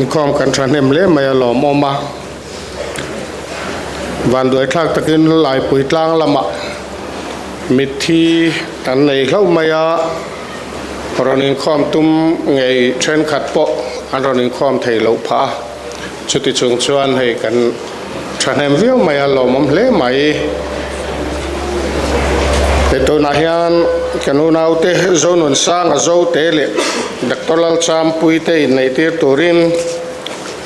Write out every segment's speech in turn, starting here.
khom kan thanem le mai lo moma van doi thak takin lai pui tlang lama mithi tan nei hlo maya ronin khom tum ngei thren khat po an ronin khom thei lo pha chuti chung chuan hei kan thanem viau maya lo mom hle mai to na hian kanuna ute Zonunsanga Zote le Dr. Lalchampuii te Inneihtirtu rin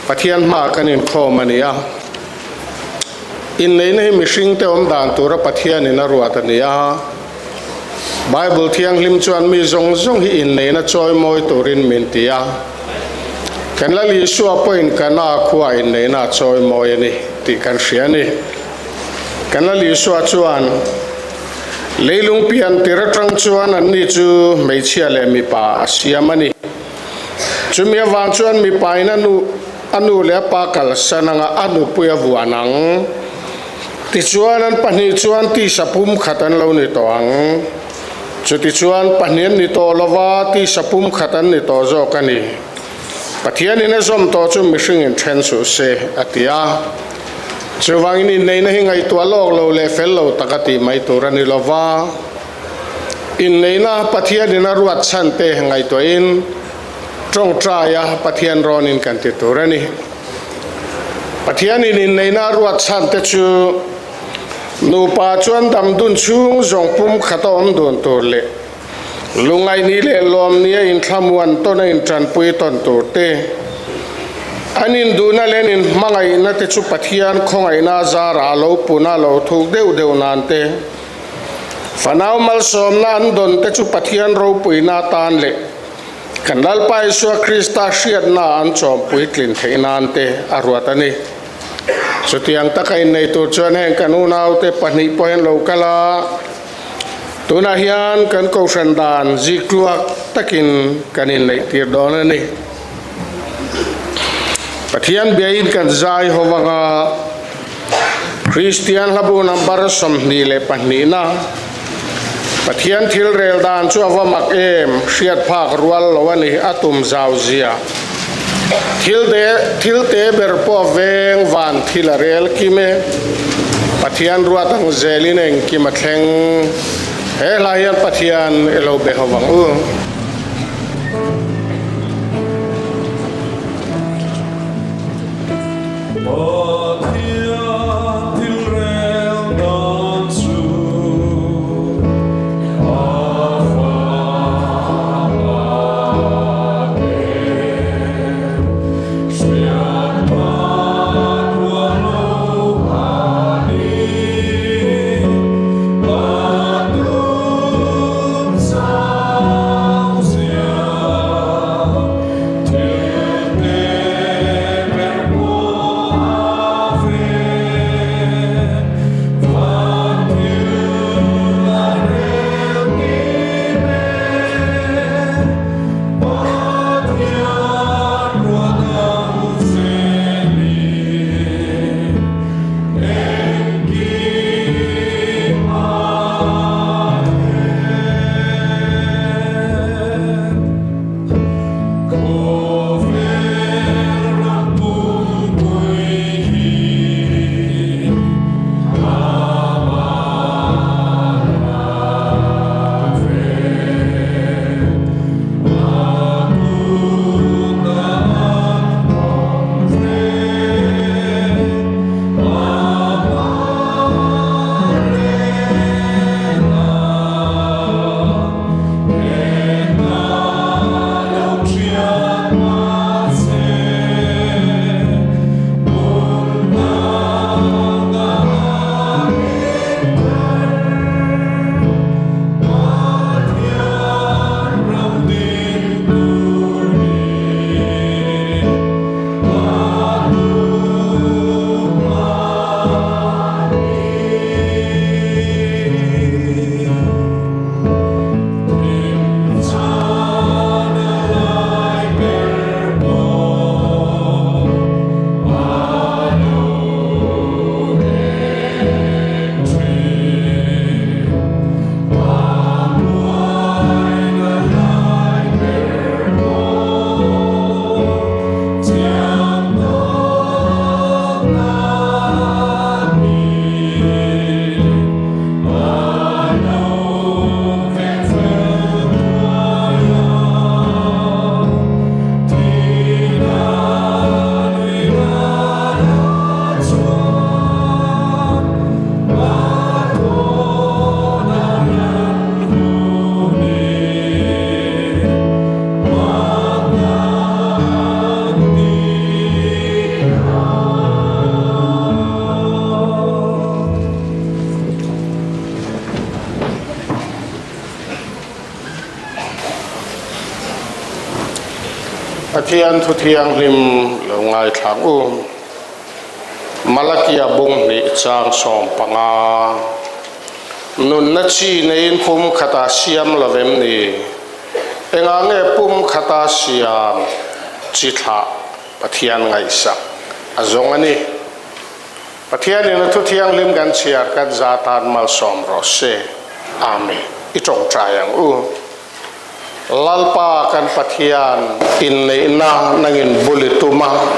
pathian ma kanin khomania innei mishing te om dan tura pathian in aruat ania Bible thiang lim chuan mi zong zong hi inneina choi moi turin mintia kan la li suwa point kana khuwa inneina choi moi ani ti kan hriani kan la li suwa chuan leilung pian tira tang chuan an ni chu meichhia le mi pa siamani chumia wang chuan mi pa in anu le pa kal sananga anu puya buanang ti chuan an pani chuan ti sapum khatan lo ni toang chuti chuan panian ni to lova ti sapum khatan ni to zo kani pathian in zom to chu mishing in then su se atia chuwang in nei na hingai to lok lo le fel lo takati mai turani lova in nei na pathian in ruat chante ngai to in trong traya pathian ron in kan ti turani pathian in nei na ruat chante chu nu pa chuan dam dun chung zong pum khatom don torle lungai ni le lom ni in thamuan to na in Champuii ton torte anin duna lenin mangai na te chu pathian khongai na zara lo puna lo thuk deu nante fanau mal som na an don te chu pathian ro puina tan le kanal pai suwa Krista hriat na an Champuii tlin theinante arwatani sutiang takai nei tur chuan heng kanuna ute pahnih pohen lo kala tuna hian kan Kohhran dan zikluak takin kan Inneihtir don ani pathian biain kan zai howanga Christian labu number som ni le pahnih na pathian thil rel dan chu awamak em hriat phak rual lo ani atum zauzia thil te berpo veng van thila rel kime pathian ruatang zelin eng kimatheng he laian pathian elo be hawang u Pathian thu thiang lim lo ngai thlang Malakia bung ni chang som panga nun na chi nein pum khata siam lovem ni enga nge pum khata siam chitha pathian ngai sa azong ani pathian in thu thiang lim gan chiar kan zatan mal som ro se amen itong trayang lalpa kan pathian INNEIHNA nangin bulituma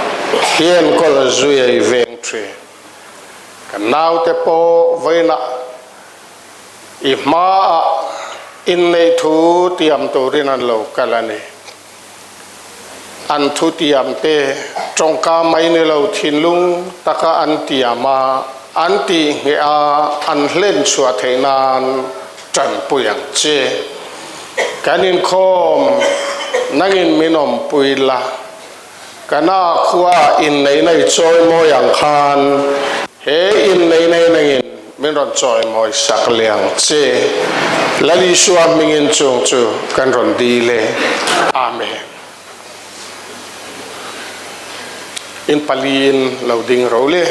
hien kol zuye Veng tre kan nau te po voina ihma INNEIHTRU tiam turin an lo kalani an thu tiam te trongka mai ne lo thinlung taka an tiama an ti nge a an hlen chua theinan Champuii che kanin khom nangin minom puila kana khuwa INNEIHNA choi mo yang khan he INNEIHNA nangin minron choi mo sakliang che lali suam mingin chung chu kan ron dile amen in palin loading role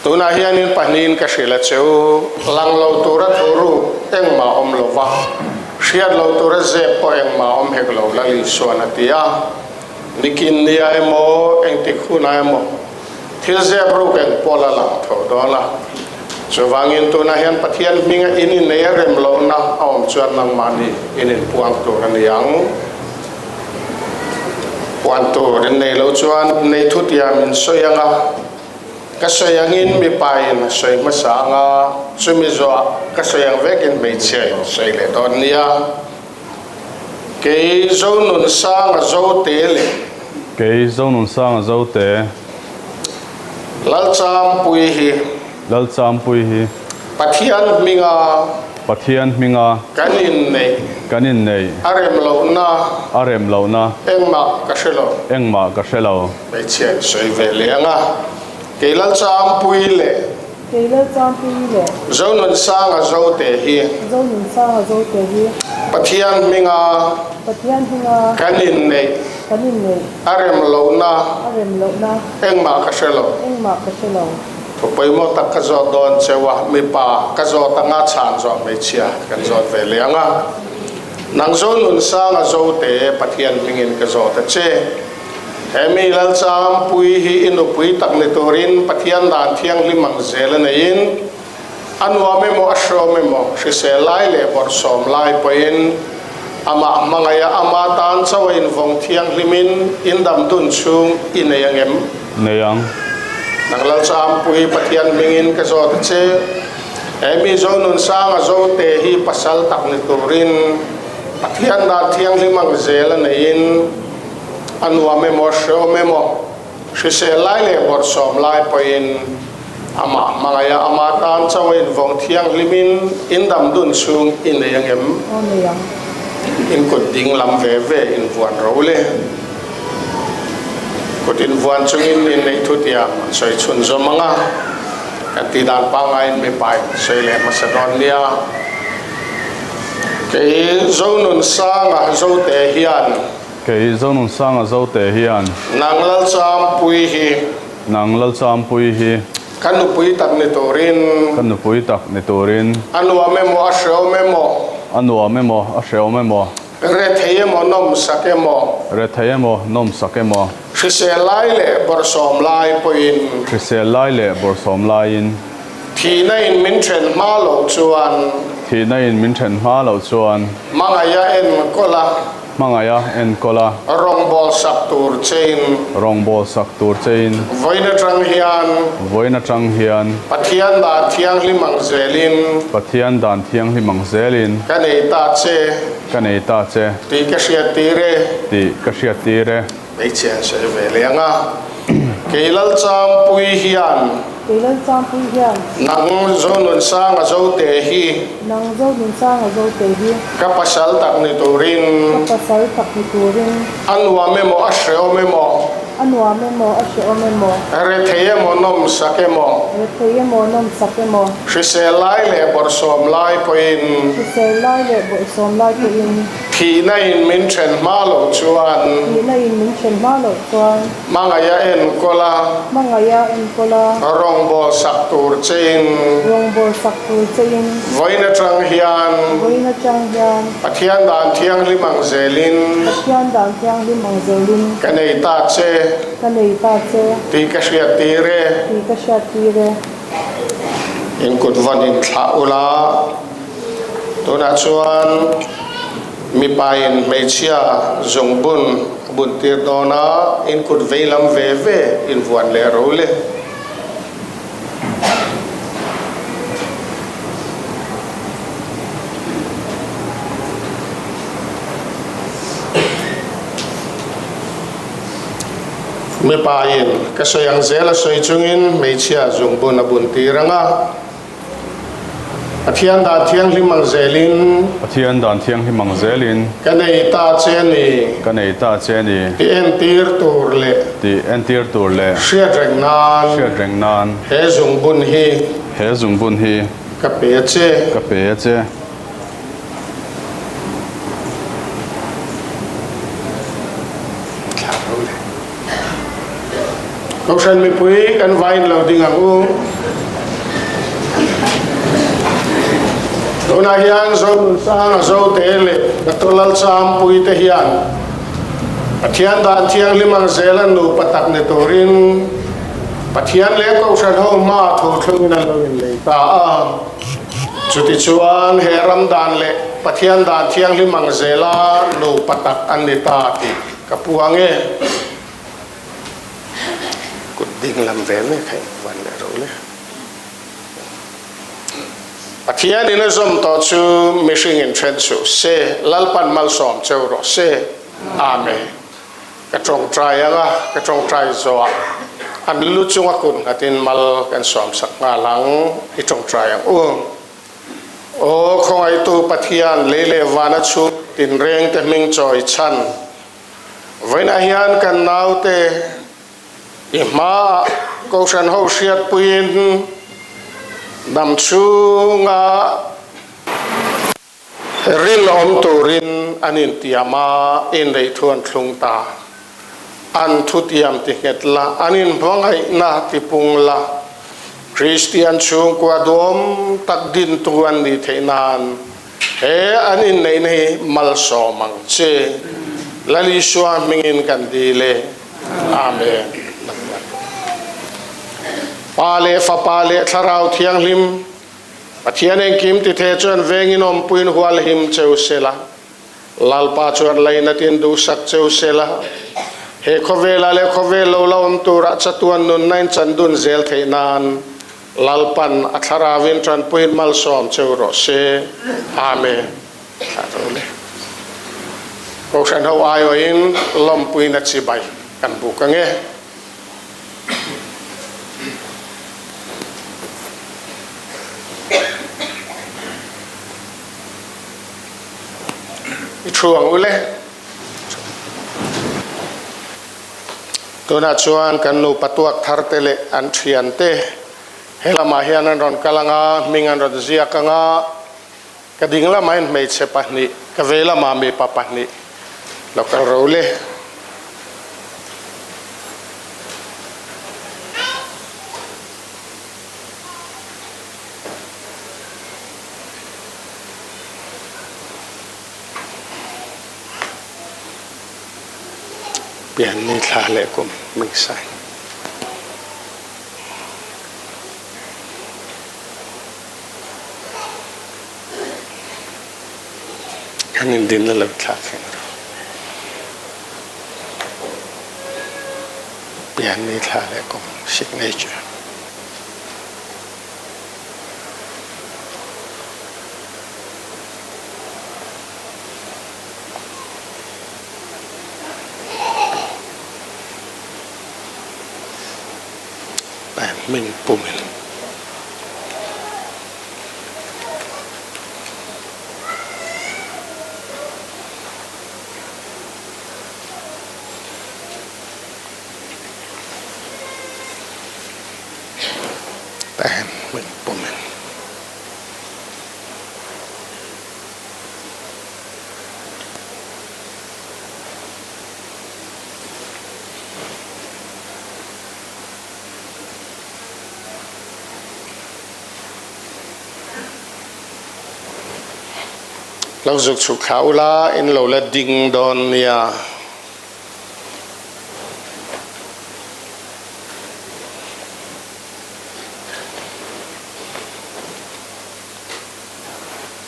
tuna hian in panin ka sila cheu lang lo tura thuru eng ma om lova shiat lo tura ze po eng ma om hek lo lali suan atia nikin nia emo eng tikhuna emo thil ze bro eng pola lang tho dona chawangin tuna hian pathian minga inin ne rem lo na om chuan nang mani inin puang to ran yang puang to ren nei lo chuan nei thutia min soyanga kasoyangin mi pain soy masanga sumizo kasoyang vekin meche soy le donia ke Zonunsanga Zote le ke Zonunsanga Zote Lalchampuii hi pathian minga kanin nei arem lo na engma kashelo meche soy veleanga ke Lalchampuii le Zonunsanga Zote hi pathian minga kanin nei arem lo na engma kashelo pai mo tak ka zo don chewa mi pa ka zo tanga chan zo me chia kan zo veleanga nang Zonunsanga Zote pathian mingin ka zo ta che hemi Lalchampuii hi inupui tak ni turin pathian dan thiang limang zel na in anwa me mo asho me mo si se lai le bor som lai poin ama mangaya ama tan chawain vong thiang limin indam dun chung ineyangem neyang nang Lalchampuii pathian mingin ka zo ta che hemi Zonunsanga Zote hi pasal tak ni turin pathian dan thiang limang zel na in anwa me mo sho me mo si se lai le bor som lai poin ama mangaya ama tan chawain vong thiang limin indam dun chung ineyangem in kut ding lam ve ve in vuan role kut in vuan chung Inneihtirtu tiam soi chun zo manga kan ti dan pangain me pai soi le Macedonia ke Zonunsanga Zote hian ke Zonunsanga Zote hian nang Lalchampuii hi kanupui tak ni turin anwa me mo asheo me mo retheye mo nom sakemo se lai le bor som lai poin thi na in min then ma lo chuan mangaya en kola rongbol sak tur chain voina trang hian pathian dan thiang limang zelin kanei ta che ti ka hriat tire ei chen se veleanga ke Lalchampuii hian nang Zonunsanga Zote hi ka pasal tak ni turin anwa me mo asheo me mo anua memo asho memo are theye mo nom sakemo theye mo nom sakemo hrise lai le bor som lai poin se lai le bo som lai ko in thi na in min then ma lo chuan ni na in min chen ma lo chuan mangaya en kola mangaya en kola rong bol sak tur chen rong bol sak tu chein voina trang hian voina chang hian pathian dan thiang limang zelin pathian dan thiang limang zelin kanei ta che kanei ta che ti ka hria ti re ti ka sha ti re in kut van in thla ula tuna chuan mi pain meichia zongbun bun tir dona in kut veilam ve ve in vuan le role mi pain ka soyang zela soi chungin meichia zongbun abun tiranga Thian da thiang limang zelin Thian dan thiang hi mang zelin kanei ta cheni kanei ta cheni ti Inneihtirtu le ti Inneihtirtu le hria reng nan he zongbun hi he zungbun hi ka pe che ka pe che Kohhran mi pui kan vain lo ding ang u Una hian Zonunsanga Zote le Lalchampuii te hian Pathian dan thiang limang zelan nu patak ne torin Pathian le Kohhran ho ma thu thlungin an lo in le ta a chuti chuan he ramdan le Pathian dan thiang limang zela nu patak an ni ta ti kapuange kut ding lam ve me khai van le ro le Pathian in a zom to chu missing in trensu se lalpan mal som cheuro se amen ka trong trai anga ka trong trai zo an lu chunga kun atin mal kan som sak nga lang I trong trai ang o khoi tu Pathian lele wana chu tin reng te ming choi chan voina hian kan naute I ma Kohhran ho hriat puin nam chu nga ril om turin anin tiama in dei thuan thlung ta an thu tiam ti ngetla anin bhangai na ti pungla Christian chung kwa dom tak din tuan ni theinan he anin nei nei mal so mang che lali shwa mingin kan dile amen pale fa pale tharau thiang lim Pathian eng kim ti the chuan vengin om puin hual him cheu sela lalpa chuan laina tin du sak cheu sela he khovela le khovelo lawm tura chatuan nun nain chandun zel theinan lalpan atharawin tran puin mal som cheu ro se amen atole Kohhran ho ayo in lom puin a chi bai kan bu ka nge chuang ule tuna chuan kan nu patuak thartele an Thiante helama hian an ron kalanga mingan ron ziakanga kadingla main mei che pahni kavela ma me papahni lokal role Bian ni thla le kum ming sai kanin din na lag thla khen ro bian ni thla le kum signature mình pumin lâu dục chụp khảo la in lâu là ding don nia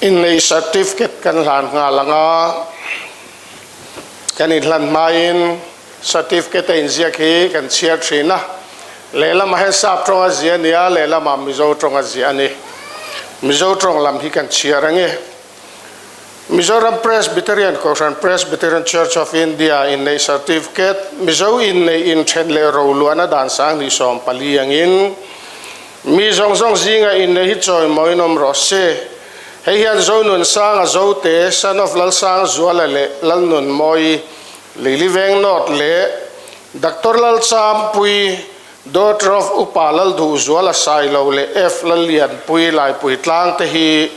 in nei certificate kan lan nga langa kan in lan main certificate in zia khi kan chia trina lela ma he sap tronga zia nia lela ma mizo tronga zia ni mizo trong lam hi kan chia range Mizoram Presbyterian Kohhran Presbyterian Church of India in nei certificate mizo in nei in chenle ro luana dan sang ni som paliang in mi zong zong zinga in nei choi moinom rose hei hian Zonunsanga Zote son of Lallawmzuali lalnun moi lili Veng not le Dr. Lalchampuii daughter of upalal du zuala sailo le f Lallianpuii lai Chaltlang te hi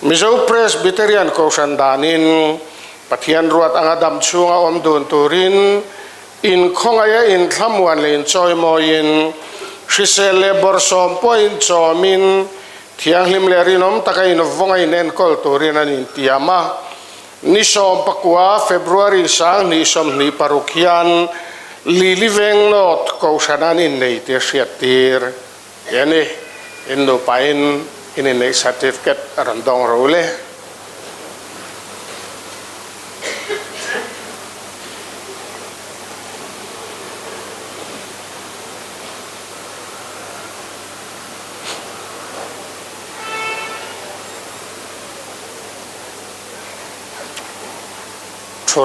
mizo Presbyterian Kohhran danin pathian ruat angadam chunga om dun turin in khongaya in thamwan le in choi moin hrisele borsom point chomin thianghlim le rinom takai no vongai nen kol turin anin tiama ni som pakwa February sang ni som ni parukhian lili Veng not Kohhran in nei te hriatir yani in no pain in nei certificate randong role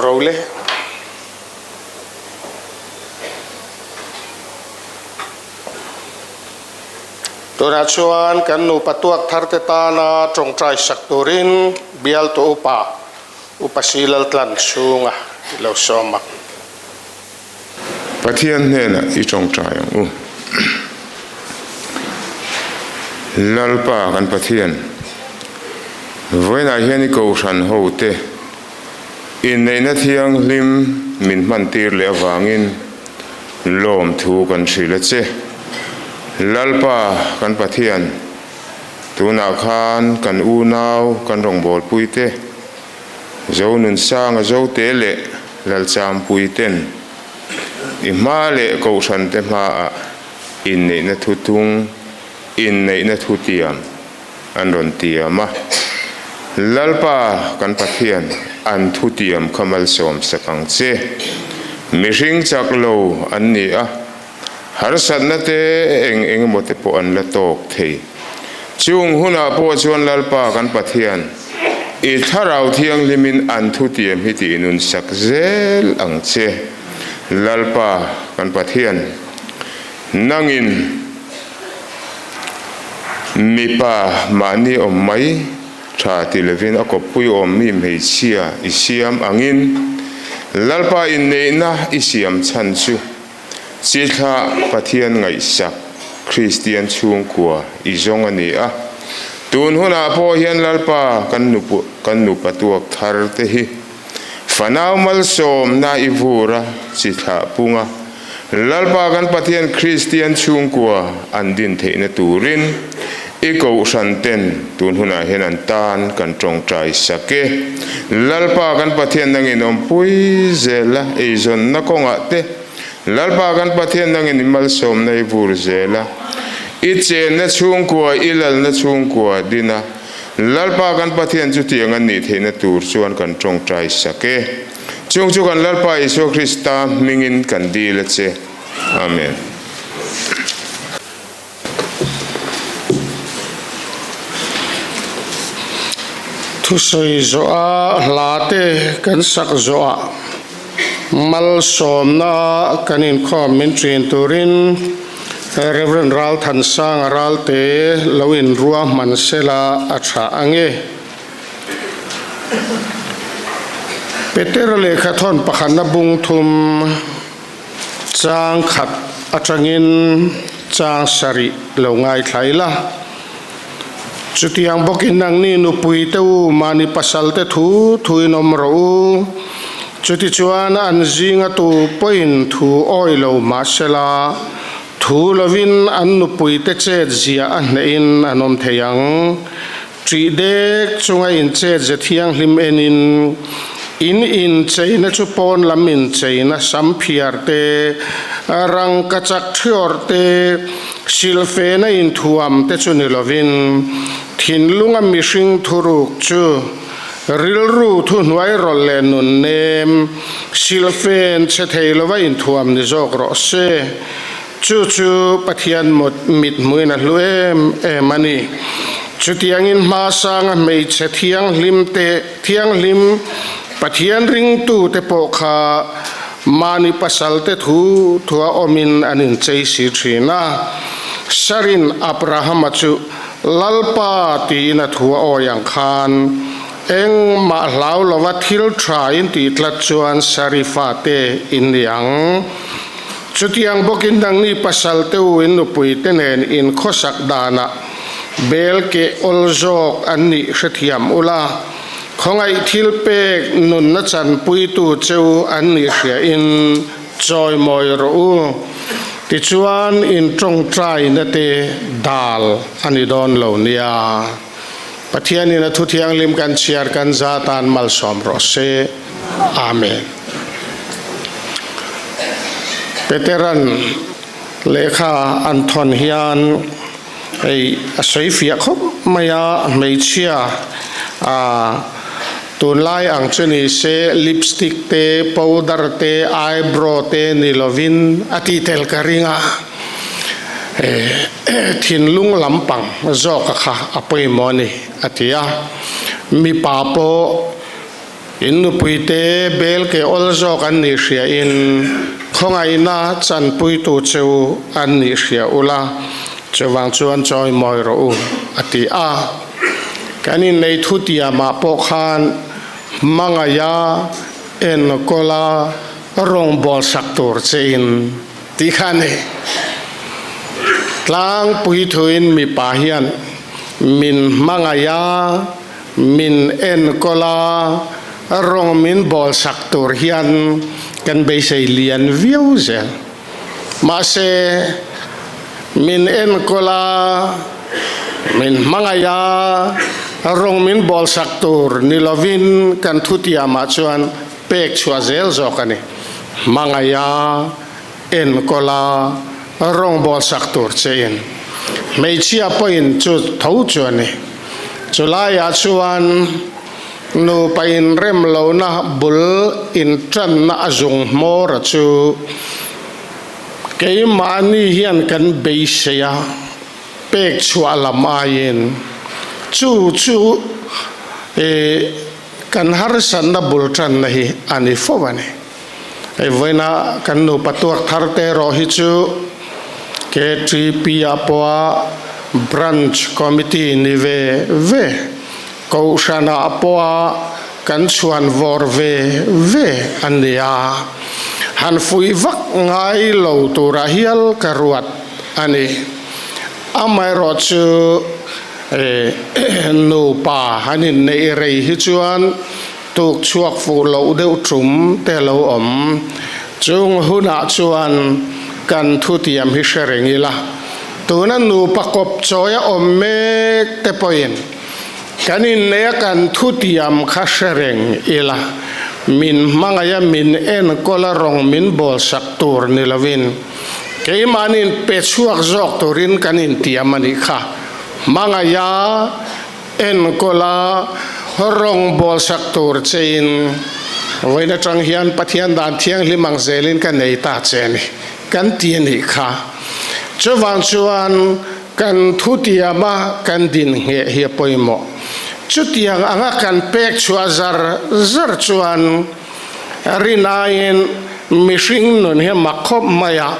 role Tuna chuan kan nu patuak tharte ta na trong trai sak turin Bialtu upasilal tlan chunga lo somak Pathian hena I trong trai u lalpa kan pathian voina hian I Kohhran ho te INNEIHNA thiang lim min man tir le awangin lom thu kan thrile che lalpa kan pathian tuna khan kan unau kan rongbol puite Zonunsanga Zote le Lalchampuii ten ima le Kohhran te ma INNEIHNA tung INNEIHNA tiam an ron tiama lalpa kan pathian an thu tiam kamal som sakang che mihring chaklo an ni a har satna te eng mote po an la tok thei chung huna po chuan lalpa kan pathian I tharau thiang limin an thu tiam hi ti nun sak zel ang che lalpa kan pathian nangin mipa mani om mai tha ti levin akopui om mi mei chia isiam angin lalpa INNEIHNA isiam chan chu chitha pathian ngai sak Christian chung kwa izong ani a tun huna po hian lalpa kan nu patuak thar te hi fanau mal som na ivura chitha punga lalpa kan pathian Christian chung kwa andin theina turin I Kohhran ten tun huna hian an tan kan trong trai sake lalpa kan pathian nangin om pui zela e zon na konga te lalpa kan pathian nangin mal som nei vur zela I chen na chung kwa ilal na chung kwa dina lalpa kan pathian chu tiang an ni theina tur chuan kan trong trai sake chung chu kan lalpa Isu Krista mingin kan dila che amen thu soi zoa late kan sak zoa mal som na kanin commentary turin Reverend Ral Thansang Ral te lawin ruah mansela atha ange Peter le khathon pakhan na bung thum chang khat atangin chang sari lo ngai thaila chutiang bokin nang ni nu pui te u mani pasal te thuinom ro chuti chuan an zinga tu point thu oilo masela thu lovin an nu pui te che zia an in anom theyang tri dek chunga in che je thiang hlim enin in cheina chu pon lamin cheina samphiar te rang kachak thior te silfe na in thuam te chu ni lovin thinlunga mihring thuruk chu rilru thu hnuai rol le nun nem silfen che theilova in thuam ni jok ro se chu pathian mit muina hluem mani chutiang in ma sang mei che thiang lim pathian ring tu te po kha mani pasal te thua omin anin chei si thina sarin abraham chu lalpa ti na thua o yang khan eng ma lau lova thil tha in ti tlat chuan sarifa te in yang chutiang bokin dang ni pasal te uin nupui te nen in khosak dana bel ke oljok anni hrethiam ula khongai thil pek nun na chanpuii tu cheu anni hria in choi moi ro ti chuan in tong trai na te dal ani don lo nia pathian in thu thiang lim kan chiar kan zatan mal som ro se amen Veteran lekha anthon hian ei asoi fia khop maya meichia tun lai ang chuni se lipstick te powder te eyebrow te nilovin ati tel karinga thinlung lampang zok kha apoi moni atia mi papo in puite bel ke ol zok an ni hria in khongai na chanpuii tu cheu an ni hria ula chawang chuan choi moi ro ati a kanin nei thutia ma pokhan mangaya en kola rong bol saktor chein ti khane tlang pui thuin mi pahian min mangaya min en kola rong min bol saktor hian kan be sei lian viu zel ma se min en kola min mangaya rong min bol saktur nilovin kan thutia ma chuan pek chua zel zokani mangaya en kola rong bol saktur chein meichia point chu thau chuani chulaya chuan nu pain rem lo na bul in tran na azung mor chu ke mani hian kan beisaya pek chua lamain chu kan harsan na bultran nahi ani fowani ai voina kan nu patuak tharte ro hi chu ke tripia poa branch committee ni ve Kohhran apoa kan chuan vor ve ania han fui vak ngai lo tura hial karuat ani amai ro chu nu pa hanin nei rei hi chuan tuk chuak fu lo deuh trum te lo om chung huna chuan kan thutiam hi sherengila tuna nu pakop choya om mek te poin kanin ne kan thutiam kha shereng ila min mangaya min en kola rong min bol saktur nilovin ke manin pechuak zok turin kanin tiamani kha mangaya en kola rong bol saktur chein voina tang hian pathian dan thiang limang zelin kan nei ta cheni kan tiani kha chuwang chuan kan thutiama kan din nge hi poimo chutiang anga kan pek chua zar chuan rinain mishing nun he makhop maya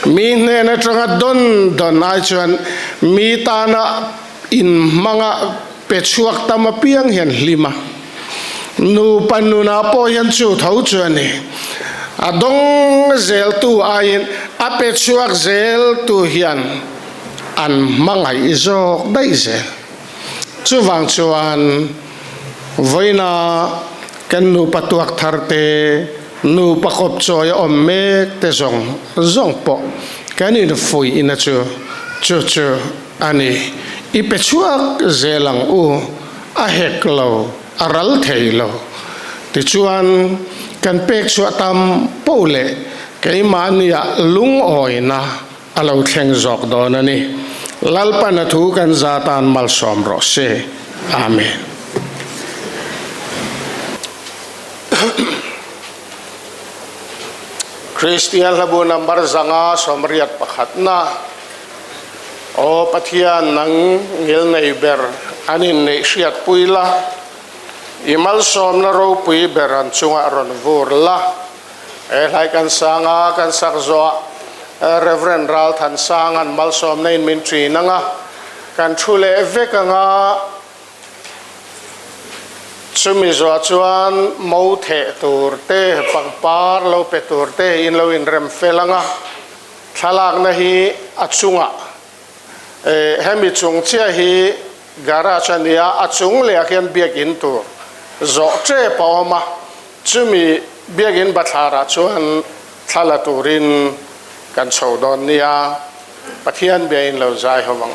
mi ne na tanga don ai chuan mi ta na in manga pechuak tama piang hian lima nu panuna po hian chu thau chuani adong zel tu ain a pechuak zel tu hian an mangai izok dai zel chuwang chuan voina kan nu patuak tharte nu pakop choi om mek te zong po kanin fui ina chu ani ipechuak zelang u a hek lo aral thei lo ti chuan kan pek chu tam pole keimania lung oina alo thleng jok don ani lalpan thu kan zatan mal som ro se amen. Christian labu number zanga somriat pakhatna o pathian nang ngil nei ber anin nei hriat puila imal som na ro pui beran chunga ron vur la e lai kan sanga kan sakzo Reverend Ral than sangan mal som nei min tri nanga kan thule vekanga chumi zo chuan mo the tur te pangpar lo pe tur te in lo in rem felanga thalak na hi achunga hemi chung chia hi garage ania achung le akian biak in tur Zote pawma chumi biak in bathara chuan thala turin kan chodon nia pathian be in lo zai hawang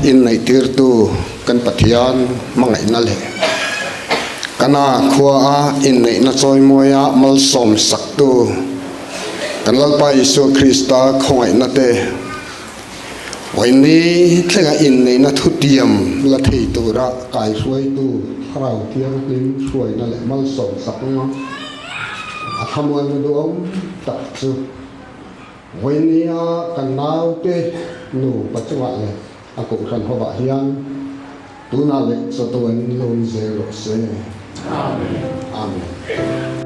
Inneihtirtu kan pathian mangaina le kana khua inneihna choi moya mal som saktu kan lalpa Isu Krista khongaina te waini thlenga inneihna thutiam la thei tura kai suai tu khrau thiang tin suai na le mal som saknga athamoi du om tak chu wainia kan nau te nu pachuwa le Kohhran hoba hian tuna le sotoan lom zero se amen amen.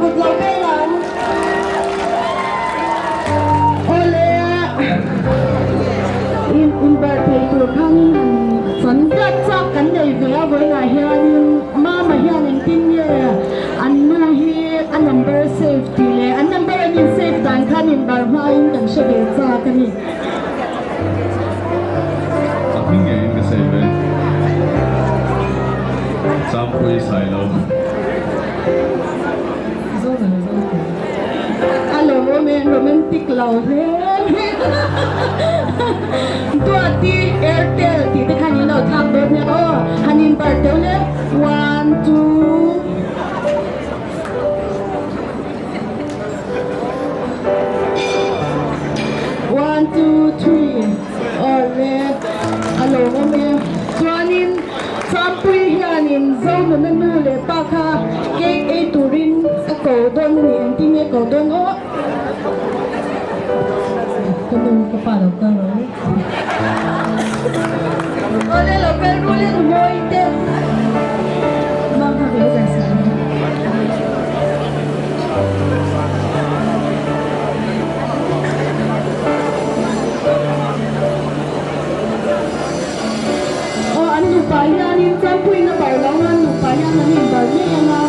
gud lau kai lam ole in bar thei tur khang san gat chak kan nei ve voi na hian ma hian in tin ye an nu hi an number safety le an number in safe dan khan in bar mai kan shebe cha kan ni Champuii in cái gì vậy? Champuii sai lâu. alo romantic lau he tua ti airtel ti te khan ni lo thak do ne o hanin bar te le 1 2 1 2 3 ole alo me chuanin Champuii hianin Zonuna nu le pa kha ke e turin a ko don ni an tin e ko don o kanung ka pa lo ka ro ole lo per mule no moite ma ka be ja sa Bayan Champuii na barlangan no bayan na nin barnya na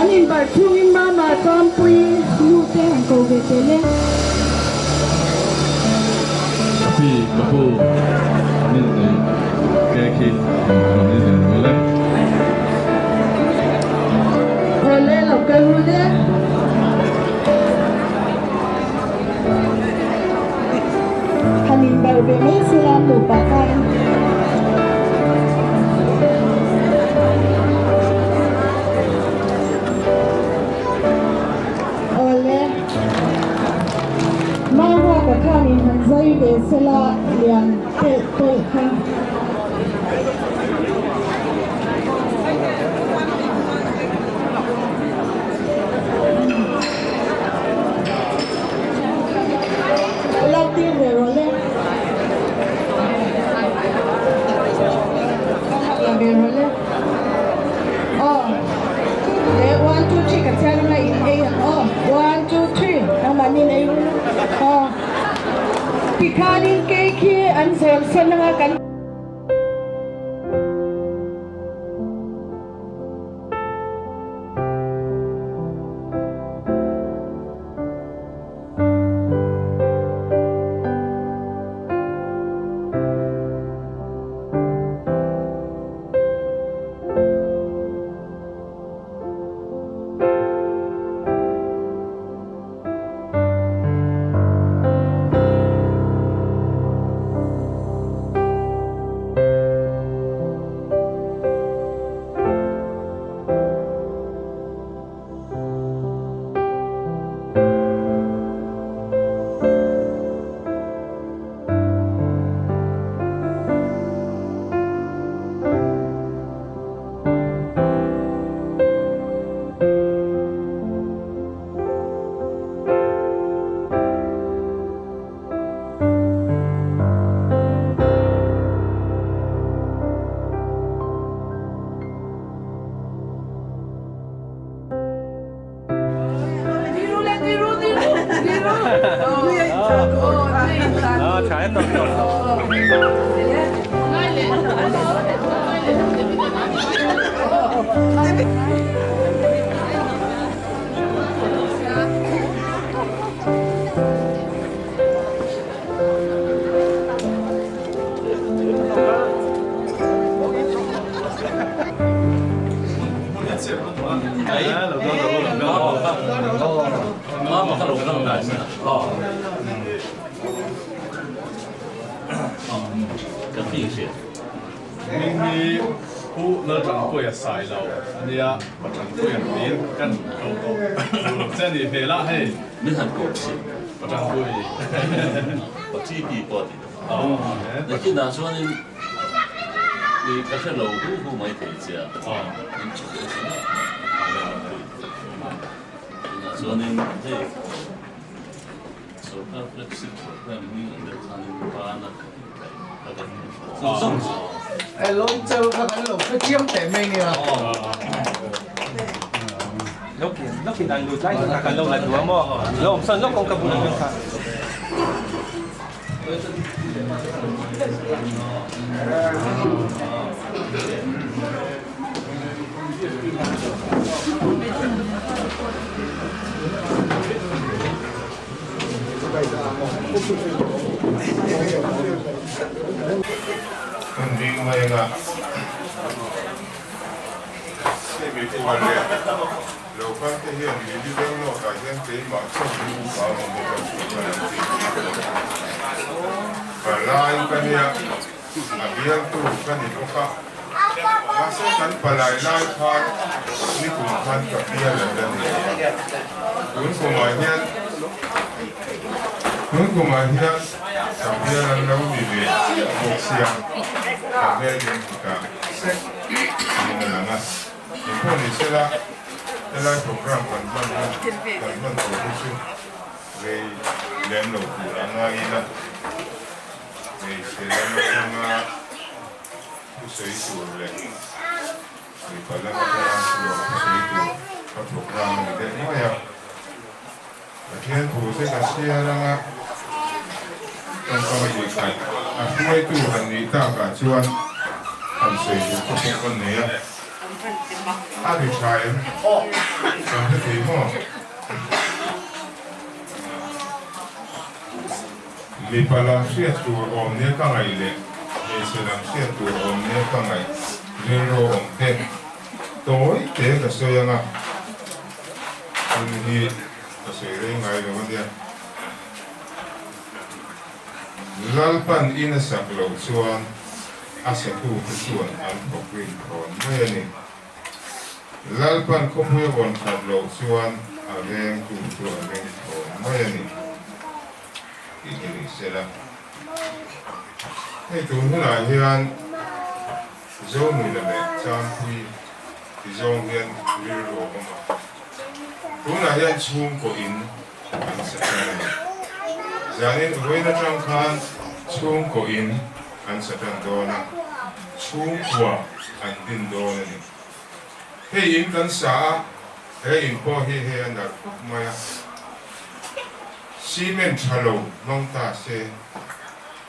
anin bar thungin mama Champuii lute ang ko vetele Tapi kapu ni tu kaki ni tu boleh. ole lo karude hanin bar be me sila to pakan ole ma wa ka khanin han zai be sila lian te khan Pikanin keke an zon sananga kan Mimi pu Lalchampuii sai lâu, anh ya Lalchampuii biến căn cầu cầu, thế thì về lại hay, mình hẳn cổ xí, Lalchampuii, có chi phí bỏ đi. Để khi nào cho nên thì các cái lầu cũng mấy thể chế, cho nên thế, số các flexible program mình được tham gia vào là lối chơi các anh lục cái chiếm tệ mình nè nó khi nào lùi lại là cần lâu lại đuổi mà lâu sân lúc không cầm bùn được cả Con đi ngay là sẽ bị phụ hoàn liệt lâu phát thể hiện những cái đơn lộ tại hiện tế mà không có vào một và lại cái này là Bialtu cái này cũng khác mà sẽ cần phải lại phan như cùng phan cặp bia là đơn này cuốn của mọi nhân cuốn của mọi nhân cặp bia là lâu đi về một xiang cặp bia đến cả sách như là ngắt những con này sẽ là program kan produksi về đem đầu của anh ấy là về sẽ là một cái sấy tuổi này thì phải là một cái sấy tuổi các program này để nói ya thiên thủ sẽ là xe là trong cái gì vậy mấy tu hành này ta cả chuan hành sấy của các con này đi trái trong cái gì mà li pala siết tu om nhé các ngày lệ để sẽ làm siết tu om nhé các ngày liên rô om thế tối thế là sao vậy à anh đi là sẽ lấy ngày rồi vậy lalpan in sạc lẩu chuan sẽ tu cái chuan ăn bọc pin còn mấy này lalpan Kohhran on khát lẩu chuan Veng tu chuan Veng còn mấy này cái sẽ là cái tuần này hiện Zonuna là Champuii thì Zong hiện liên lộ mà tuần này hiện chung có in anh sẽ làm giờ nên với nó trong khan chung có in anh sẽ làm đó na chung qua anh tin đó này hey in kan sa hey in po hey anh đặt maya cement chalo mong ta se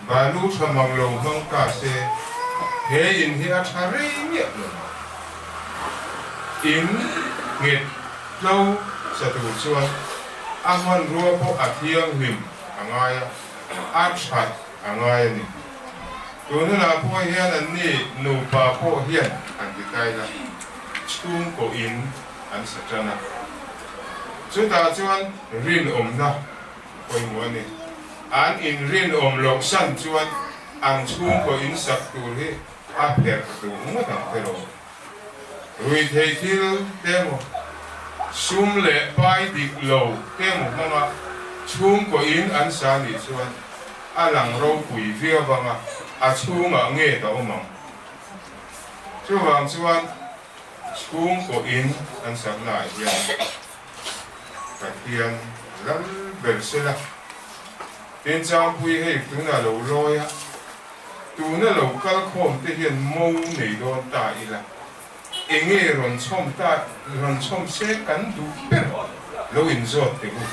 balu chamang lo mong ta se he in hi a thari mi in ngit lâu sa tu chuan aman ruwa po athiang him angaya achat angaya ni tunula po hian an ni nu pa po hian an ti kai la chung ko in an satana chuta chuan rin na koi muani an in rin lok san chuan ang chung ko in sak tu hi a per tu ma dang pero rui thei thil demo sum le pai dik lo demo mama chung ko in an sa ni chuan a lang ro pui via banga a chung a nge ta omang chu wang chuan chung ko in an sak lai hian Pathian lal bel sela tin Champuii hei tuna lo loya tuna lo kal khom te hian mo nei don ta ila enge ron chom se kan du per lo in Zote bu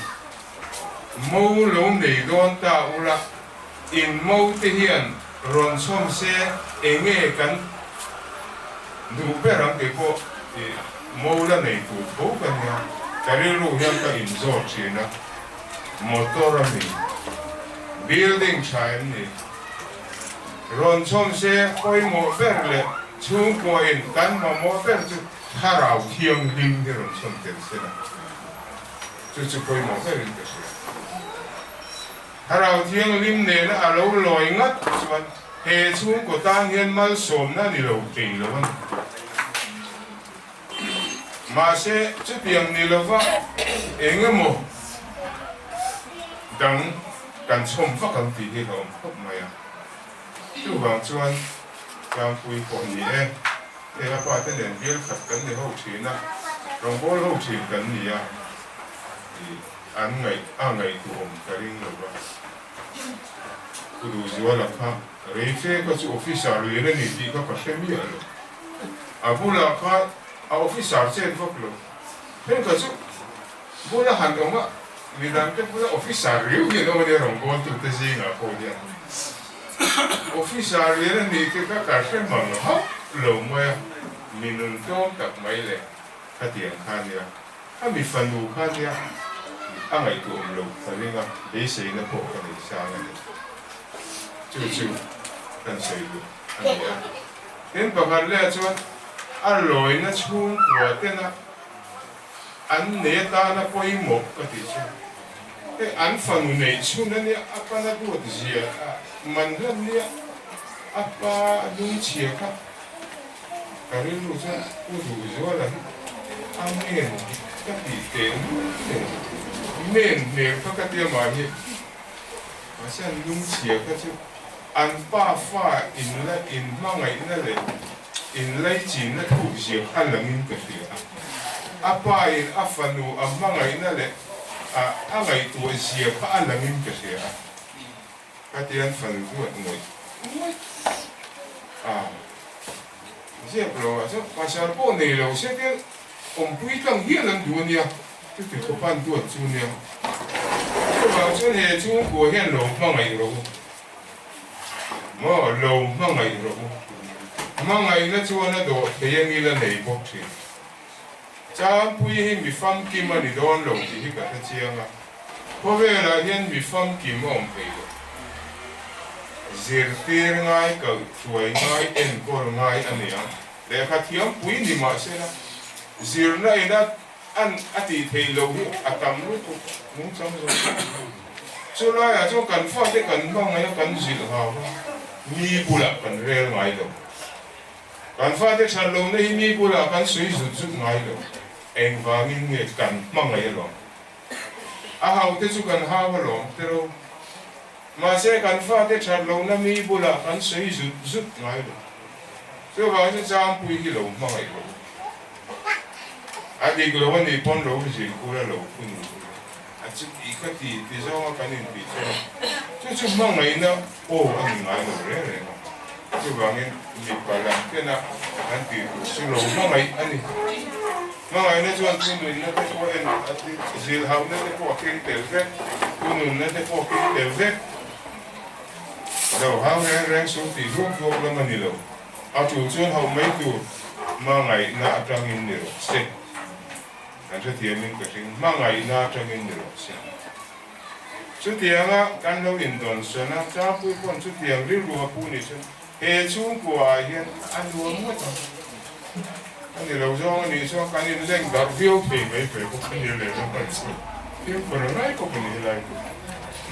mo lo nei don ta ula in mo te hian ron chom se enge kan du per ang te ko mo la nei tu bo kan ya tari lu hian ka in Zote na motor mi building time ni ron chom se koi mo berle chung ko in kan ma mo ber chu harau thiang lim ni ron chom ten se na chu koi mo ber in se harau thiang lim ne na alo loi ngat chuan he chung ko tang hian mal som na ni lo ti lo an ma se chu tiang ni lo wa engemo dang kan chom fa kan ti hi lo khop mai a chu wang chuan Champuii ko ni e la pa te len bial khat kan ni ho thina rong bol ho thin kan ni a an ngai tu om ka ring lo ba kudu ziwala ka reife ka chu officer lele ni ti ka pasemi alo abula ka a officer che voklo pen ka chu bula handoma midam te bula officer riu ni no ne rong ko tu te singa ko dia officer lele ni ti ka pasemi ha lo moya minun to tak mai le ka tiang khan ya a mi fanu khan ya a ngai tu lo salinga be sei na ko ka ni sa na chu kan sei lu ani ya ten pa kan le chuan a loi na chung wa te na an ne ta na poi mo ka ti chu te an fanu nei chu na ni a pa na du ti zia man ran ni a pa dung chia ka kari lu cha u du zo la amen ka ti te men ne ka ti ma ni ma san dung chia ka chu an pa fa in la in ma ngai na le in lai chin na thu zia an la min ka ti a pa in a fanu a ma ngai na le a ngai tu zia pa an la min ka ti a ka ti an fanu tu ngoi Zia pro so pasal po nei lo se te pui tang hian an du nia tu ti ko pan tu chu nia so ba so he chu ko hian lo ma ngai ro mo lo ma ngai ro ma ngai na chu na do te yang ila nei bo chi Champuii hi mi fam kim ani don lo ti hi ka ta chianga ko ve la hian mi fam kim om pe zir tir ngai ka chuai ngai en kor ngai ania le kha Champuii ni ma se na zir na ina an ati thei lo hi atam lu tu mung cham zo chu la ya chu kan fa te kan ma ngai kan zil ha mi bula kan rel ngai lo kan fa te chan lo nei mi bula kan sui zu zu ngai lo eng wangin nge kan ma ngai lo a hau te chu kan ha wa lo te ro mà sẽ cần pha thế chặt lâu năm mi bù la cần xây rút ngay rồi, so vào cái Champuii cái lâu mà ngay rồi, anh đi cái lâu anh đi pon lâu cái gì cũng là lâu cũng được, anh chỉ cái gì thì sao mà cái này bị cho, chứ mà ngay nó, anh ngay rồi đấy, so vào cái mi phải làm cái nào, anh đi số lâu mà ngay anh đi, mà ngay nó cho anh cũng được, nó cái coi anh gì hậu nó cái coi cái tiền vét, cũng nó cái coi cái tiền vét đầu hao reng số tỷ ruộng ruộng là mình nhiều, chủ trương hậu mấy tuổi mà ngày na trang in nhiều xe, anh sẽ tiền mình cái gì mà ngày na trang in nhiều xe, số tiền á căn đâu in đồn sơn á Champuii còn số tiền đi lúa pu này chứ, hệ chung của hiện anh lúa mất rồi, anh đi lâu rồi anh đi cho cái này nó đang đặt phiếu thì mấy phải có cái gì để nó bận sự, phiếu của nó lại có cái gì lại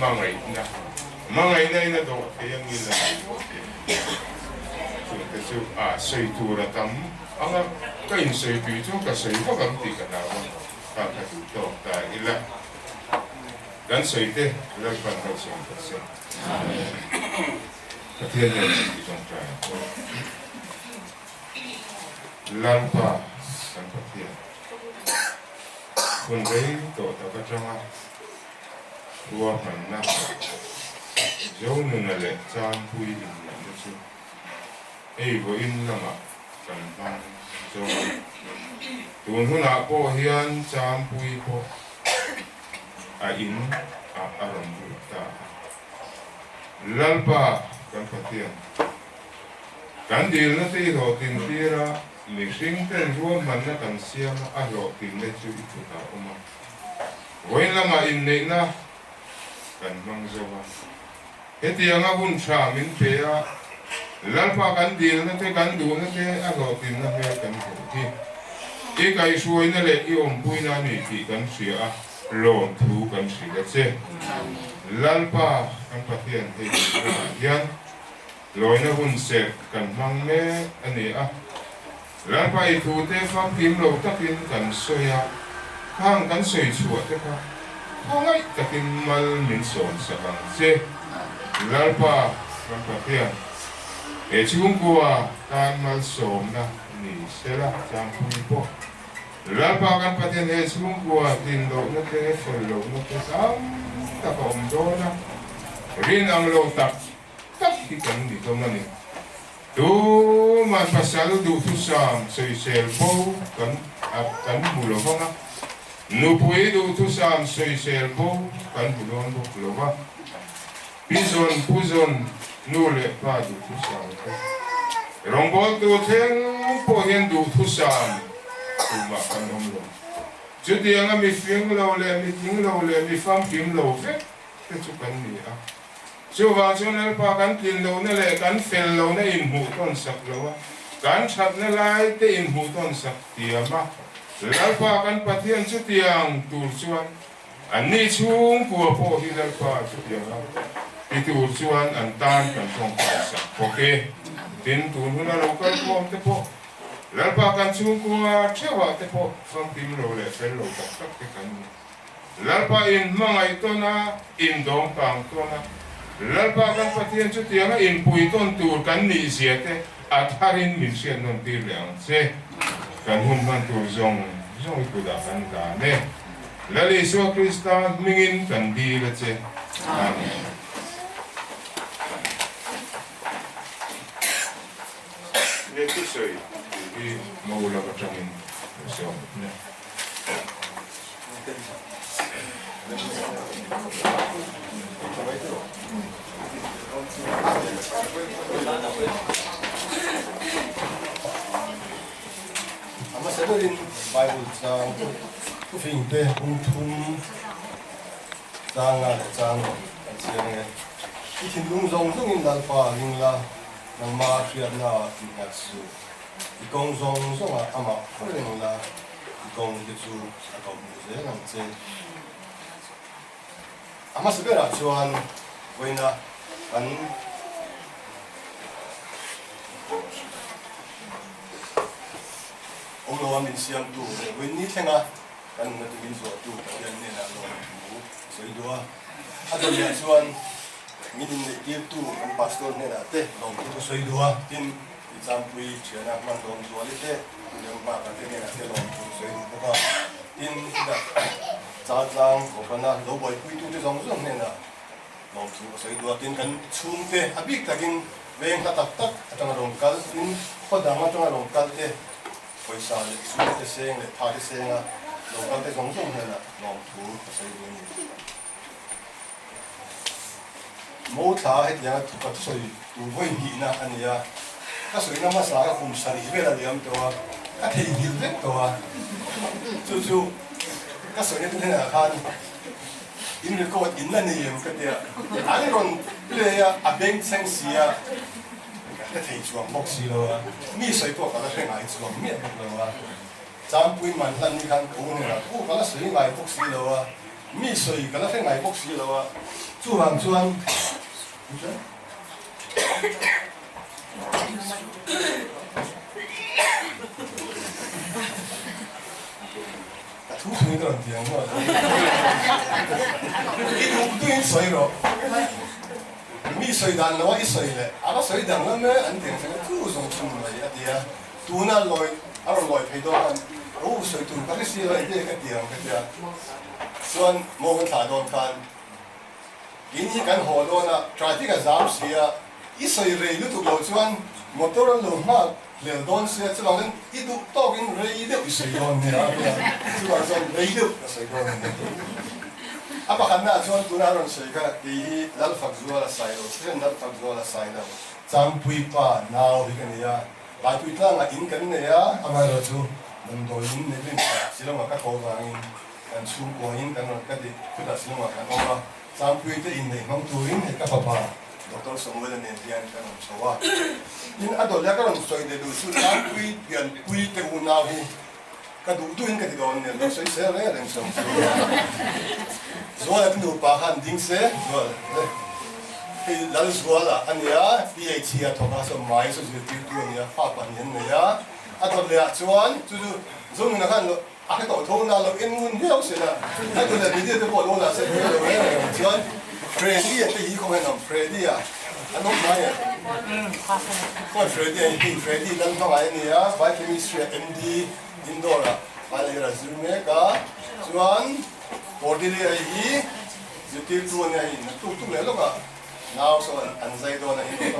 mà ngày na mà ngày nay nó đâu cái yang như là cái chú xây tu là tắm anh cái in xây tu chú cái xây có cái gì cả nào ta phải tu đó tại là gắn xây thế là phần đầu tiên cái xây cái thiên nhiên thì trong trái lan pa cái thiên con đấy tổ ta cái trong á tua phần năm Zonuna le Champuii in na chu vo in lama kan ban zo tun huna po hian Champuii po in Lalramnghaka lalpa kan pathian kan dil na ti ro tin tira mi sing ten ruam man na kan siam a ro tin le chu itu ta oma voin lama INNEIHNA kan mang zo cái tiếng á hun cha mình thế á lalpa kan dil na te kan du na te a ro tin na he kan ko ki kai suai na le I pui na ni ti kan sia lom thu kan sia che lalpa kan pathian he hian loi na hun se kan mang me ani a lalpa I thu te fam kim lo takin kan soya khang kan soi chua te kha ngai takin mal min son sa kan che lalpa kan pathian e chung kwa kan mal som na ni sela Champuii po lalpa kan pathian e chung kwa tin lo na te fol lo na te sam ta kom do na rin ang lo tak khi cần đi không này tu mà pasal du tu sam soi sel po kan bulo ko na nu pui du tu sam soi sel po kan bulo ko lo ba pizon puzon nu le pa du tu sam rong bol tu theng po hen du tu sam tu ma kan hom lo chu diang mi fieng lo le mi ting lo le mi fam kim lo fe te chu kan ni a chu wa chu na pa kan tin lo na le kan fel lo na in hu ton sak lo kan chat na lai te in hu ton sak tia ma lal pa kan pathian chu tiang tur chuan an ni chung ku po hi lal pa chu tiang ti tur chuan an tan kan thong pa sak okay tin tu nu na lo kan pom te po lal pa kan chung ku a thewa te po fam tim lo le fel lo tak tak te kan lal pa in mangai to na in dong pang to na lalpa kan pathian chu tianga in pui ton tur kan ni siate atharin min sian non tir leang che kan hun man tur zong ku da kan da ne lali so krista mingin kan di la che amen ne tu soi di maula ka changin so ne Ama seberin Bible sang tu fing te thum sang sang siang ne itin lung zong zong in dal pa ling la nang ma fiat na ngat su ikong zong zong ama ling la ikong te chu akong ze nang che ama sebera chuan voina kan ông lo mình xem tu với ní thế nga kan ngat min so tu kan ne na lo tu soi dua ado ya chuan min in tu kan pastor ne na te lo tu soi dua tin Champuii chena Lallawmzuali te ne ma ka te ne na te lo tu soi du ka tin da Chaltlang Kohhran lo boy pui tu te zong zong ne na lo tu soi dua tin kan chung te abik takin Veng ta tak tak atang rong kal tin khodang atang rong kal te koi sa le su te seng le tha te seng a lo kal te zong zong hela lo tu soi du ni mo tha het ya tu ka soi tu voi hi na ania ka soi na ma sa ka khum sari ve la liam to a ka thei hi ve to a chu ka soi ne tu na khan in le ko in na ni yem ka te a ron le ya a beng seng sia ka thei chuang bok si lo a mi soi to ka la heng ai chuang mi lo a Champuii man tan ni khan ko ne la ko ka la soi ngai bok si lo a mi soi ka la heng ai bok si lo a chu hang chuan thu thủy cái tiếng mà ít lúc tuyên soi rồi mi soi đàn nó ít soi lệ nó soi đàn nó mới anh tiếng sẽ thu dùng chung mà vậy thì tu na lôi lôi phải đó anh soi tu cái gì vậy cái tiếng xuân mua cái thà đòn khan cái gì cái hồ đó na traffic cái giảm xia ít soi rây lúc tu lôi xuân motor nó lùm mà lều đón xe chứ lòng ít lúc to cái rây được soi đón nè chứ lòng xuân rây được soi đón apa kana chuan tuna ron sei ka ti Lalramnghaka sai ro sen Lalramnghaka sai da Champuii pa naw hi kan ya ba tu tlang a in kan ne ya ama ro chu nam do in ne rin silonga ka ko wang in kan chu ko in kan ka di ku da silonga kan oma Champuii te in nei mang tu in he ka pa Dr. Samuel ne Thiante kan chawa in adol ya ka ron soi de du chu Champuii pian pui te u naw hi ka du tu in ka di don ne lo soi se le ren so Zote pindu pahan ding se, Lallamzuali ania, PhD athoka so mai so Inneihtirtu ania, papa nian nia, atau le chuan, tu Zonuna kan lo, aku tahu thong na lo hmun hiao se na, aku le video tu polo na se lo chuan, Freddy ate hi ko na Freddy a, ano mai a, ko Freddy dan pa ai nia, biochemistry MD indoor a, pale resume ka, chuan Ordinary hi, Inneihtirtu ni hi, tu le lo ka, now so an zai do na hi,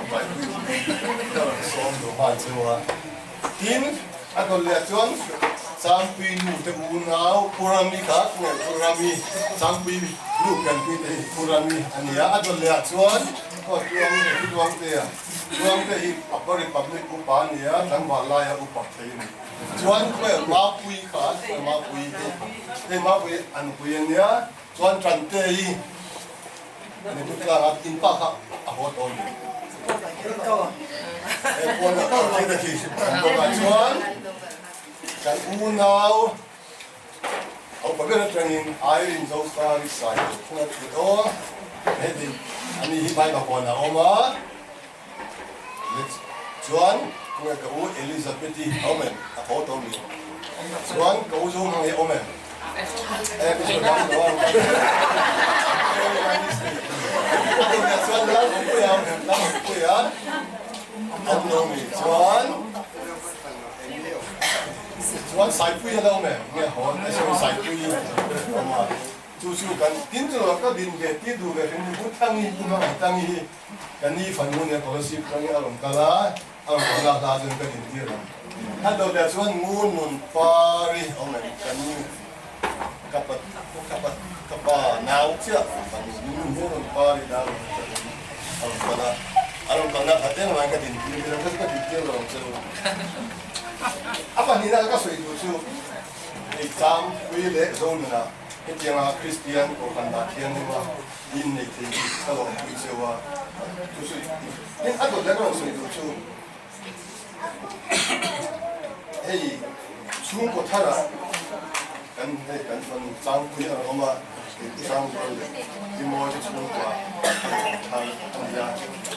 chua tin adol le chuan Champuii nu te unau purami kha nge purami Champuii nu kan pi te purami ania adol le chuan ko tuang te hi apari public upa nia tang wala ya upa thein chuan ko ma pui kha ma pui an pui nia chuan tran te hi ne putla in pa kha a hot on pon a te ki chuan kan unau au pagana training airin zo fari sai khuna to hedin ani hi bai ba kona oma chuan kuma ka u Elizabeth omen a photo mi chuan ka u zo ngai omen ko so dam do chuan la ko ya am no mi chuan sai pui đâu mẹ nghe hỏi cái số sai pui mà chú cần tin cho các đình về tin đủ về cái những tăng hi mà tăng hi cái này phần muốn nghe có ship cái này làm cái lá làm cái lá ra cho cái đình kia là hắn đâu để cho muốn pari ông mẹ cái này các bạn nào chưa phần muốn pari đâu làm cái lá cái tên là cái đình kia cái đình kia làm cho apa ni nak ka soi tu Champuii le Zonuna ke tianga Christian Kohhran da Thiante ma Inneihtirtu Lallawmzuali sewa tu soi ni ado da ka soi tu hey chung ko thara kan fan Champuii ar oma Champuii di mo je chung ko thang ya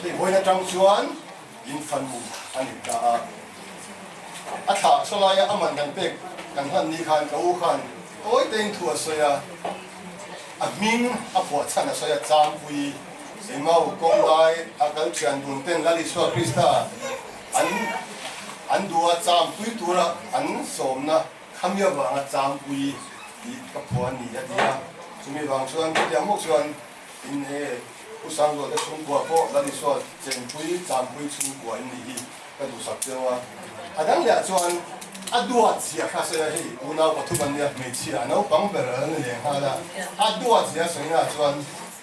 hey boina tang chuan in fan mu ani ta a tha solaya aman kan pek kan han ni khan ka u khan oi ten thua soya a min a pho chana soya Champuii semau kong dai a kal thian dun ten lali so Krista an dua Champuii tura an somna khamya wanga Champuii di ka pho ni ya dia chumi wang chuan dia mo chuan in he usang lo da chung kwa po lali so Champuii chung kwa ni hi ka du sak chewa adang le chuan adua chia kha se hi unau pathuban ya me chia no pangber an le hala adua chia soina chuan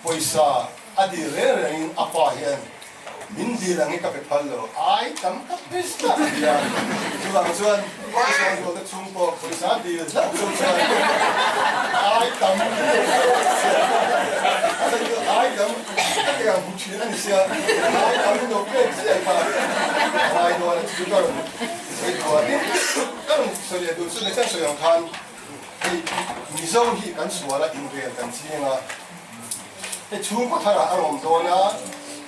poisa adi re in apa hian min di lang ka pe phallo ai tam ka pista ya chuan chuan ko da chung po poisa di la chuan ai tam ai tam ka bu chi an sia ai tam no pe sia pa ai do la chu ka cái đó thì các ông xử lý đối xử lý sang sử dụng khan thì mình dùng thì cần sửa là in về cần chi mà cái chung có thay là ăn ổn đó na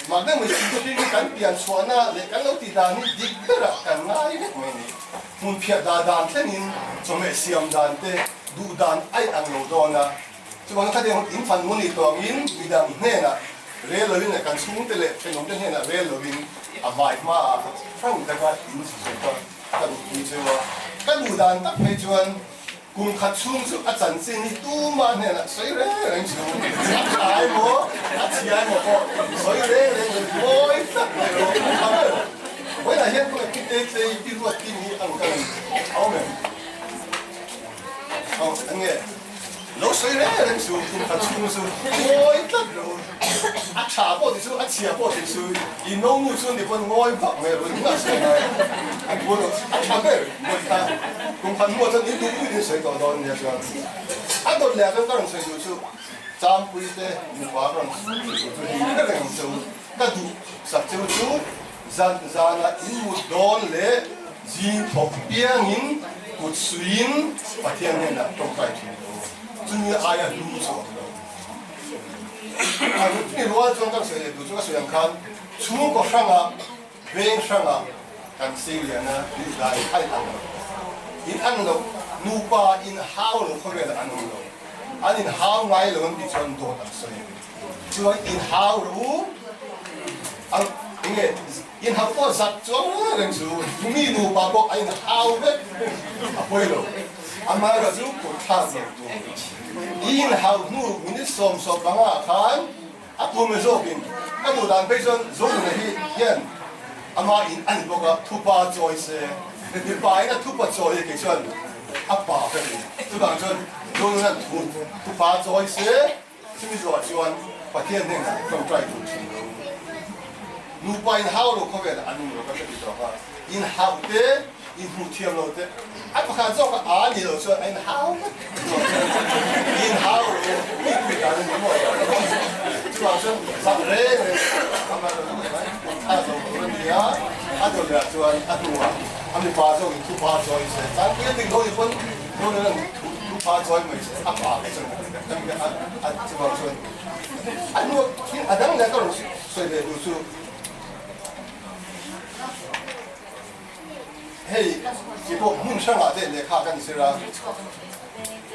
mà cái mình chỉ có cái cần tiền sửa na để cái lâu thì đàn đi đi cái là cần ngay hết mình muốn phiền đàn thế nên cho mẹ xiêm đàn thế đủ đàn ai ăn lâu đó na chứ cònถ้าเดี๋ยวin phần muốn điตัวin đi đàn nghe naเรื่องเลยเนี่ยการชุ่มเตะเป็นของเรื่องเนี่ยเรื่องเลยอาไว้มาฟังแต่ว่าอินสุดก็กันมีเชื่อว่ากันดูดันตักไม่ชวนกุมขัดชุ่มสุดอาจารย์สิ่งนี้ตู้มาเนี่ยนะสวยเรื่องชุ่มขายหมดอาเชียหมดก็สวยเรื่องโอ้ยสักเลยเวลาเห็นคนคิดเองใจพี่รู้ว่าที่นี่อันกันเอาไหมเอาอันเงี้ย老水咧，人數同埋充數愛得咯。阿茶波條數，阿茶波條數，而老母數你本愛白嘅，你點解先係？阿本阿茶咩？我睇，共貧我真係都有啲水多多嘅樣。阿個兩個人水條數，Champuii嘅唔話個人水條數，一個人數，嗰度十條數，人啊，因為多咧，人頭邊人，個水人，白天人啊，都快啲。중에 아야 누구죠? 이 로아 정당 세대 누가 소양 칸 중국 상아 Veng 상아 간 세리아나 이라이 하이탄 인 안로 누바 인 하우로 코레다 안로 아닌 하우 나이로 비천도 났어요. 지금 인 하우로 아 이게 인 하우도 작정 랭수 국민 누바고 아닌 하우에 보이로 아마 가지고 고타서 in hau nu minit som banga khan a pum zo bin a bu dan pe zon zo na hi hian 阿妈因按嗰個突破在些，你擺那突破在嘅其實阿爸嘅嚟，就講說用那突破在些，什麼做就按把天定啊，放在度前頭。นูไปอินฮาวลูกเขาเวลาอันนู้นเราก็จะไปต่อว่าอินฮาวเต้อินหูเทียมเราเต้อันประการเจ้าก็อ่านนี่เราช่วยอินฮาวอินฮาวนี่คือการนี้หมดที่ว่าช่วยสักเร่เลยทำมาเราต้องไหนถ้าเราคนเดียวอันเดียวเลยช่วยอันนู้นอันนี้ป้าช่วยทุกป้าช่วยเสร็จจากที่นึงเราอยู่คนเราเนี่ยทุกป้าช่วยไม่เสร็จอันป้าไม่ช่วยนั่นก็อันที่ว่าช่วยอันนู้นอันนั้นเนี่ยก็รู้ช่วยเลยรู้ช่วยเฮ้ยที่พวกหุ่นช่างอาเดเลยข้ากันสิระ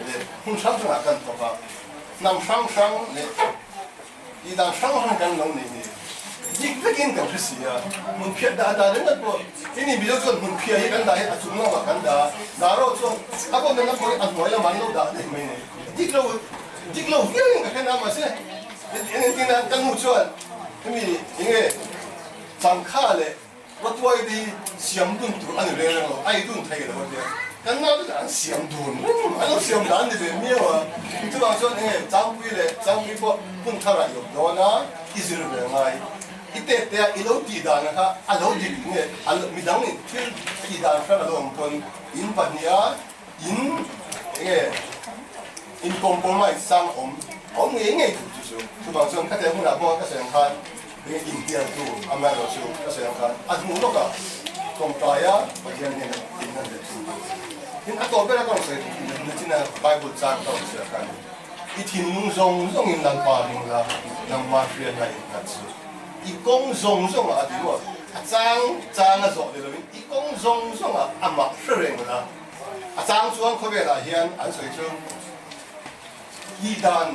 เลยหุ่นช่างช่างกันตัวก็นำช่างเลยอีด่างช่างกันลงนี่ยิ่งไปกินกันคือเสียมันเพี้ยด่าเรื่องนั้นพวกที่นี่มีเรื่องมันเพี้ยกันได้อาจุนน้องกันด่าเราช่วงถ้าพวกนั้นพวกอันหน่วยละมันเราด่าได้ไหมเนี่ยยิ่งเราเรื่องกันแค่นั้นมาสินี่นั่นกันมุ่งชวนที่มียังไงจังข้าเลยว่าตัวดีเสียมดุนตัวอันนี้เรื่องไอ้ดุนไทยกันว่าเดียวกันน่าจะอันเสียมดุนอันนั้นเสียมดันนี่เป็นเมียวอ่ะที่ว่าส่วนนี้จังปีเลยจังปีพวกพุ่งท่าไรอยู่โดนนะอิสระเป็นไงอีเตะอีโลดีดานะครับอันโลดีเนี่ยอันมีดังนี่ที่ดีดานแค่เราลงคนอินปัญญาอินยังไงอินคอมโพไมซ์สังอมยังไง就是ที่ว่าส่วนข้าแต่หุ่นอาบัวข้าเสียงคันนี่อินเดียตัวอเมริกาชูก็เสียงกันอันนู้นก็ตรงปลายไปเรียนเนี่ยอินนั่นเด็ดที่อันต่อไปแล้วก็เสียนี่ที่นั่นไบเบิลจากเราเสียกันอีที่นุ่งทรงอินนังปาริงละนังมาเรียนในนัดสุดอีกงทรงอ่ะที่ว่าจางอ่ะสอนเลยอีกงทรงอ่ะอามาเรียนละจางส่วนเขาเวลาเฮียนอันสวยจังอีดาน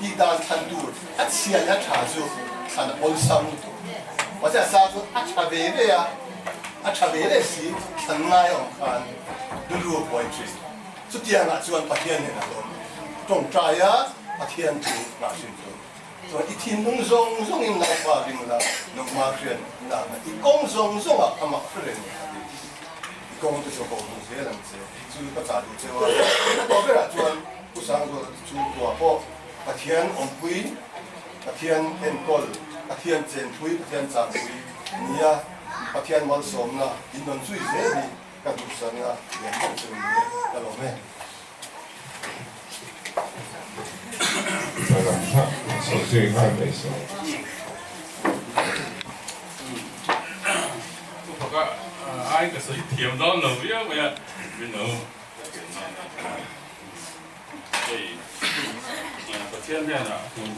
อีดานทันดูอันเสียยัดขาจูอันอัลซัมว่าจะสาวจูอัชเวเลียอัชเวเลียสิอันนายองคันดูรูปไว้จีสุดที่อันจวนปะเทียนเนี่ยนะตรงใจอ่ะปะเทียนจูมาชิมจูส่วนอีทีนุ่งทรงอินนักปาริมละนกมาเรียนนะอีกงทรงอ่ะอามาเรียนอีกงที่จะบอกมุสลิมเสียจูก็จะดูเจ้าตัวเป็นจวนผู้สร้างตัวจูตัวพวกปะเทียนองคุยปะเทียนเอ็นกอลปะเทียนเจนทุยปะเทียนจางทุยเนี่ยปะเทียนวันสมนะอินโดนีเซียนี่กับดุสันนะเรียนต้องเจอเนี่ยตลอดไหม手最快没手。我个挨个是甜到路呀，我呀，没路。所以，个天天啊，根本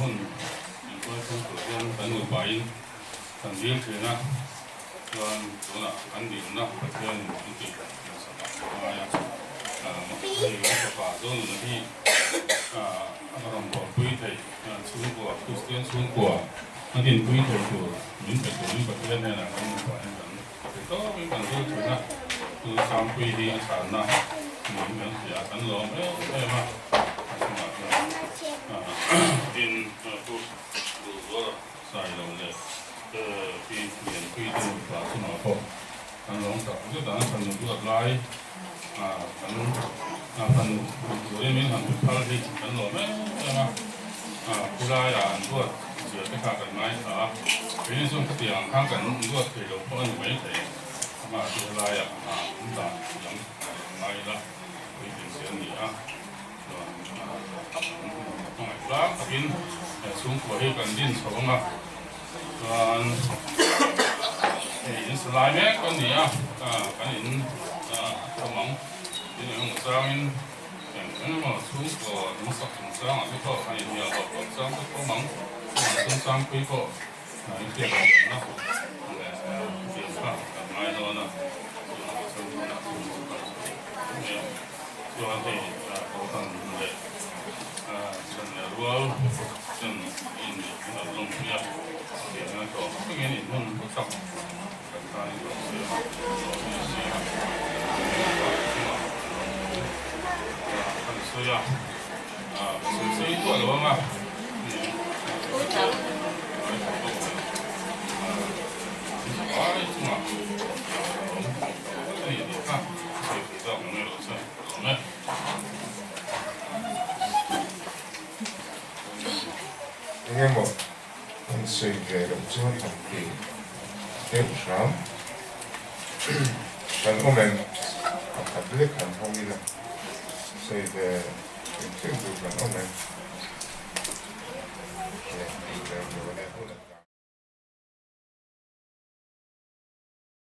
从昨天很有白音，很热天啊，说那很冷呐，个天一点什么，哎呀，所以我把这种东西เราบอกคุยไทยชุ่มกว่าคุยเรื่องชุ่มกว่าอันนี้คุยไทยตัวมิ้นเป็นตัวนี้ประเทศเนี่ยนะมันกว่าอย่างนั้นแต่ก็มีบางที่ถือนะคือสามปีที่ฉันนะเหมือนอยากฉันลองไม่มาสมัครดินดูว่าใส่ลงเลยที่เปลี่ยนคุยตัวปลาสมัครพอฉันลองสักก็ตอนนั้นฉันดูอะไรฉันตัวนี้มีทางพาราดิฉันหล่อไหมใช่ไหมผู้ร้ายตัวเสือที่ขากันไม้ขาเป็นส่วนที่อย่างข้างกันตัวเขียวเพราะมันไม่เขียวมาผู้ร้ายมันต่างอย่างไม้ละเป็นเสียงนี้ต้องให้รักกินสูงกว่าให้กันดินสองส่วนอินสไลม์แม่กันนี้กันอินสมองที่เราสร้าง嘛，中国农业工商这个还有要工商这个忙，工商规划一些人呐，检查买到呢，就按这高档的像那罗像印尼那种呀，也那个这个你弄不上，看一个所以所以做的嘛，来这嘛，这你看，这比较红的老师，我们。nghe một con suy về động chúa thần kỳ theo sáng thần ông mình học lịch thần thông đi là suy về theo thần ông mình